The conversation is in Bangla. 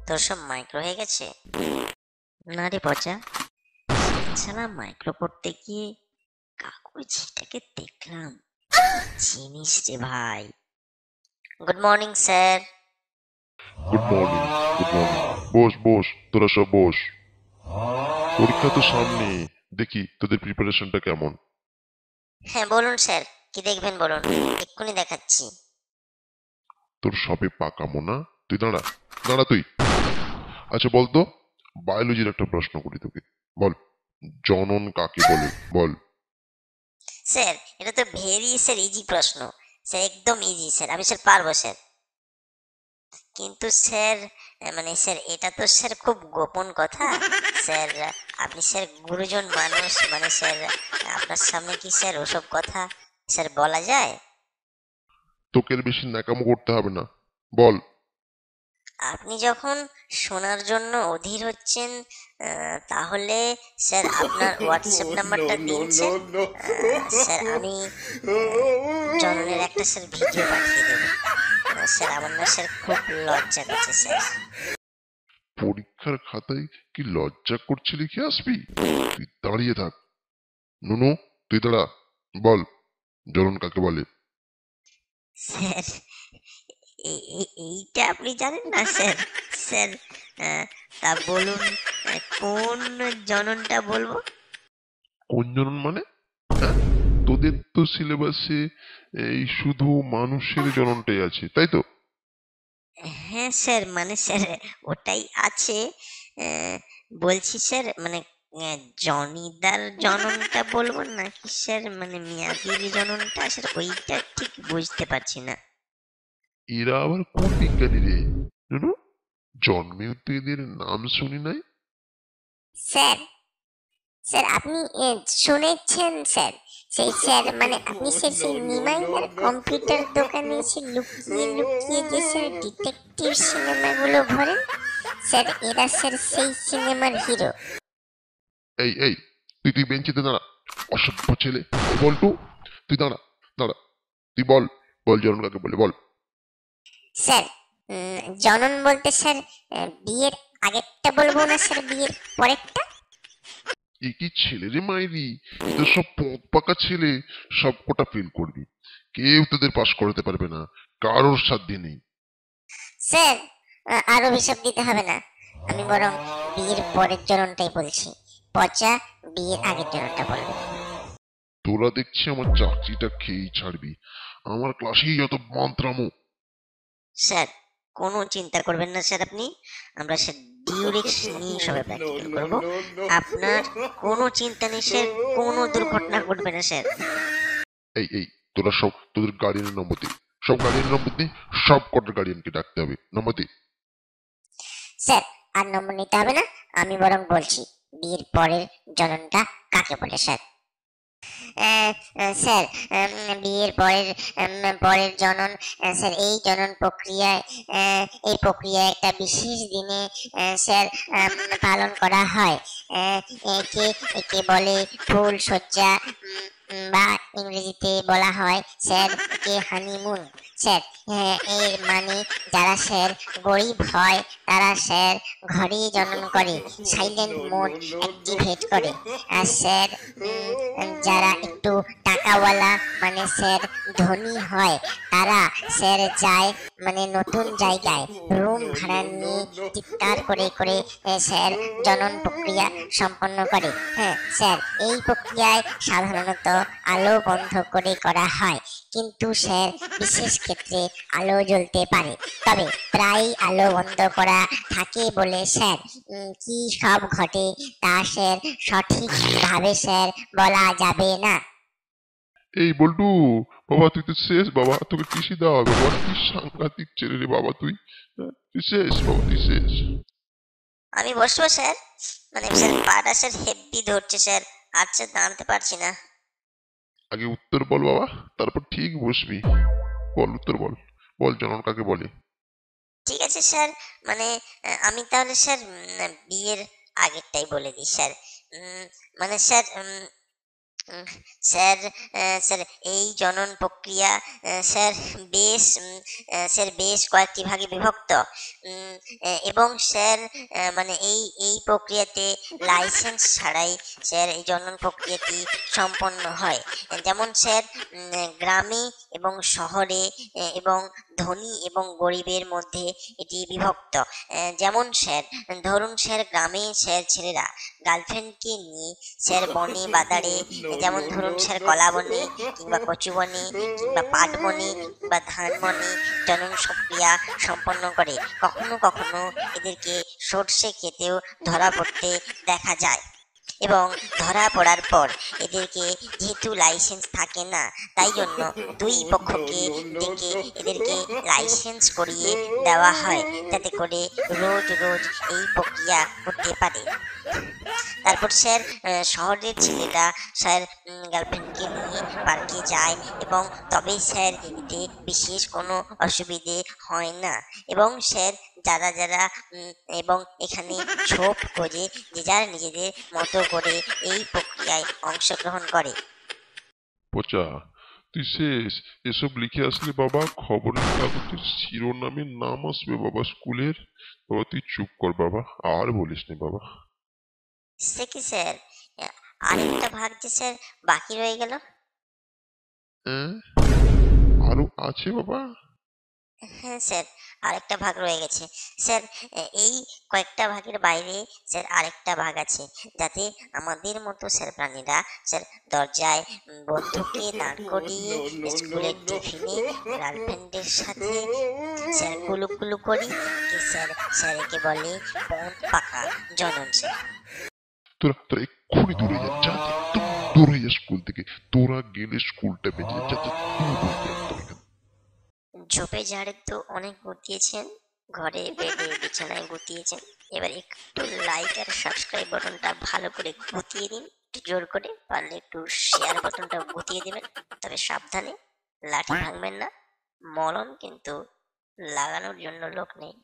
তোর সব মাইক্রো হয়ে গেছে? না রে পচা, শালা মাইক্রো করতে গিয়ে কাকুজিটাকে দেখলাম। জিনিস রে ভাই। Good morning sir. Good morning. Good morning. Boss boss, তোরা সব বস। পরীক্ষা তো সামনে, দেখি তোদের প্রিপারেশনটা কেমন। হ্যাঁ বলুন স্যার, কি দেখবেন বলুন, এক্ষুনি দেখাচ্ছি। তোর সবে পাকা মোনা, তুই দাঁড়া, দাঁড়া তুই। আচ্ছা বলতো, বায়োলজির একটা প্রশ্ন করি তোকে, বল, জনন কাকে বলে, বল। স্যার এটা তো স্যার ইজি প্রশ্ন, স্যার একদম ইজি স্যার, আমি স্যার পারবো স্যার। কিন্তু স্যার মানে স্যার এটা তো স্যার খুব গোপন কথা স্যার। আপনি স্যার গুরুজন মানুষ, মানে স্যার আপনার সামনে কি স্যার ওসব কথা স্যার বলা যায়? তোকে আর বেশি ন্যাকামো করতে হবে না, বল। আপনি যখন শোনার জন্য অধীর হচ্ছেন, তাহলে স্যার আপনার হোয়াটসঅ্যাপ নাম্বারটা দিন স্যার। স্যার আমি জননের একটা স্যার ভিডিও পাঠিয়ে দেবো। স্যার আমার না স্যার খুব লজ্জা করছে স্যার। পরীক্ষার খাতায় কি লজ্জা করছে লিখে আসবি? তুই দাঁড়িয়ে থাক। নুনু, তুই দাঁড়া, বল, জনন কাকে বলে। স্যার এইটা আপনি জানেন না স্যার? স্যার তা বলুন, কোন জননটা বলবো? কোন জনন মানে? হ্যাঁ, তোদের তো সিলেবাসে এই শুধু মানুষের জননটাই আছে, তাই তো? হ্যাঁ স্যার, মানে স্যার ওটাই আছে। আহ, বলছি স্যার, মানে জনিদার জননটা বলবো নাকি স্যার মানে মিয়াদির জননটা, স্যার ওইটা ঠিক বুঝতে পারছি না। এরা আবার কোন বিজ্ঞানী রে? নুনু, জন্মেও তো এদের নাম শুনি নাই। স্যার, স্যার আপনি শুনেছেন স্যার? সেই স্যার মানে আপনি স্যার সেই নিমাইদার কম্পিউটার দোকানে এসে লুকিয়ে লুকিয়ে যে স্যার ডিটেকটিভ সিনেমাগুলো ভরেন, স্যার এরা স্যার সেই সিনেমার হিরো। এই এই, তুই তুই বেঞ্চিতে দাঁড়া, অসভ্য ছেলে। এই বল্টু, তুই দাঁড়া, দাঁড়া, তুই বল, বল জনন কাকে বলে, বল। স্যার জনন বলতে স্যার বিয়ের আগেরটা বলবো না স্যার, বিয়ের পরেরটা? এ কি ছেলে রে মাইরি, এদের সব পথ পাকা ছেলে, সব কটা ফেল করবি, কেউ তোদের পাশ করাতে পারবে না, কারোর সাধ্যে নেই। স্যার আরো হিসাব দিতে হবে না, আমি বরং বিয়ের পরের জননটাই বলছি। পচা বিয়ের আগের জননটা বলবে। তোরা দেখছি আমার চাকরিটা খেয়েই ছাড়বি, আমার ক্লাসেই যত মন্ত্রামো। স্যার কোনো চিন্তা করবেন না স্যার আপনি, আমরা স্যার ডিউরেক্স নিয়ে সবাই প্র্যাকটিক্যাল করবো। আপনার কোনো চিন্তা নেই স্যার, কোনো দুর্ঘটনা ঘটবে না স্যার। এই এই, তোরা সব তোদের গার্ডিয়ানের নম্বর দে, সব গার্ডিয়ানের নম্বর দে, সব কটার গার্ডিয়ানকে ডাকতে হবে, নম্বর দে। স্যার আর নম্বর নিতে হবে না, আমি বরং বলছি বিয়ের পরের জননটা কাকে বলে স্যার। স্যার বিয়ের পরের জনন, স্যার এই জনন প্রক্রিয়ায়, এই প্রক্রিয়া একটা বিশেষ দিনে স্যার পালন করা হয়। একে একে বলে ফুল সজ্জা, বা ইংরেজিতে বলা হয় স্যার একে হানিমুন। স্যার এর মানে যারা স্যার গরিব হয় তারা স্যার ঘরেই জনন করে, সাইলেন্ট মোড অ্যাক্টিভেট করে। আর স্যার যারা একটু টাকাওয়ালা মানে স্যার ধনী হয়, তারা স্যার যায় মানে নতুন জায়গায় রুম ভাড়া নিয়ে চিৎকার করে করে স্যার জনন প্রক্রিয়া সম্পন্ন করে। হ্যাঁ স্যার, এই প্রক্রিয়ায় সাধারণত আলো বন্ধ করে করা হয়, কিন্তু স্যার বিশেষ ক্ষেত্রে আলো জ্বলতে পারে, তবে প্রায় আলো বন্ধ করা থাকে বলে স্যার কি সব ঘটে তা স্যার সঠিকভাবে স্যার বলা যাবে না। এই বল্টু, বাবা তুই তো শেষ বাবা, তোকে টিসি দেওয়া হবে বাবা, কি সাংঘাতিক ছেলে রে বাবা তুই। হ্যাঁ, তুই শেষ বাবা, তুই শেষ। আমি বসবো স্যার, মানে স্যার পাটা স্যার হেভি ধরছে স্যার, আচ্ছা দাঁড়াতে পারছি না। আগে উত্তর বল বাবা, তারপর ঠিক বসবি। বল উত্তর বল, বল জনন কাকে বলে। ঠিক আছে স্যার, মানে আমি তাহলে স্যার বিয়ের আগেরটাই বলে দিই স্যার। মানে স্যার উম, স্যার স্যার এই জনন প্রক্রিয়া স্যার বেশ স্যার বেশ কয়েকটি ভাগে বিভক্ত। এবং স্যার মানে এই প্রক্রিয়াতে লাইসেন্স ছাড়াই স্যার এই জনন প্রক্রিয়াটি সম্পন্ন হয়। যেমন স্যার গ্রামে এবং শহরে এবং ধনী এবং গরিবের মধ্যে এটি বিভক্ত। যেমন স্যার ধরুন স্যার গ্রামে স্যার ছেলেরা গার্লফ্রেন্ডকে নিয়ে স্যার বনে বাদারে, যেমন ধরুন স্যার কলা বনে কিংবা কচু বনে কিংবা পাট বনে কিংবা ধান বনে জনন প্রক্রিয়া সম্পন্ন করে। কখনো কখনো এদেরকে সর্ষে খেতেও ধরা পড়তে দেখা যায়। এবং ধরা পড়ার পর এদেরকে যেহেতু লাইসেন্স থাকে না, তাই জন্য দুই পক্ষকে ডেকে এদেরকে লাইসেন্স করিয়ে দেওয়া হয়, যাতে করে রোজ রোজ এই প্রক্রিয়া করতে পারে। তারপর স্যার শহরের ছেলেরা স্যার গার্লফ্রেন্ডকে নিয়ে পার্কে যায় এবং তবে স্যার এতে বিশেষ কোনো অসুবিধে হয় না। এবং স্যার যারা যারা এবং এখানে ছোপ খোঁজে যে যার নিজেদের মতো করে এই প্রক্রিয়ায় অংশগ্রহণ করে। পচা, তুই শেষ। এসব লিখে আসলে বাবা খবরের কাগজের শিরোনামে নাম আসবে বাবা স্কুলের। বাবা তুই চুপ কর বাবা, আর বলিস নি বাবা। সে কি স্যার, আরেকটা ভাগ যে স্যার বাকি রয়ে গেল। হ্যাঁ, আরো আছে বাবা? হ্যাঁ স্যার, আরেকটা ভাগ রয়ে গেছে স্যার। এই কয়েকটা ভাগের বাইরে স্যার আরেকটা ভাগ আছে, যাতে আমাদের মতো স্যার প্রাণীরা স্যার দরজায় বন্ধুকে দাঁড় করিয়ে স্কুলের টিফিনে গার্লফ্রেন্ডের সাথে স্যার কুলু কুলু করি কি স্যার, স্যার একে বলে পথ পাকা জনন স্যার। তোরা তোরা এক্ষুনি দূরে যা, যা যা, একদম দূর হয়ে যা স্কুল থেকে। তোরা গেলে স্কুলটা বেঁচে যা, যা দূর হয়ে যা একদম এখান থেকে। ঝোপে ঝাড়ে তো অনেক গুতিয়েছেন, ঘরে বেডে বিছানায় গুতিয়েছেন, এবার একটু লাইক আর সাবস্ক্রাইব বাটনটা ভালো করে গুতিয়ে দিন, একটু জোর করে, পারলে একটু শেয়ার বাটনটা গুতিয়ে দিবেন। তবে সাবধানে, লাঠি ভাঙবেন না, মলম কিন্তু লাগানোর জন্য লোক নেই।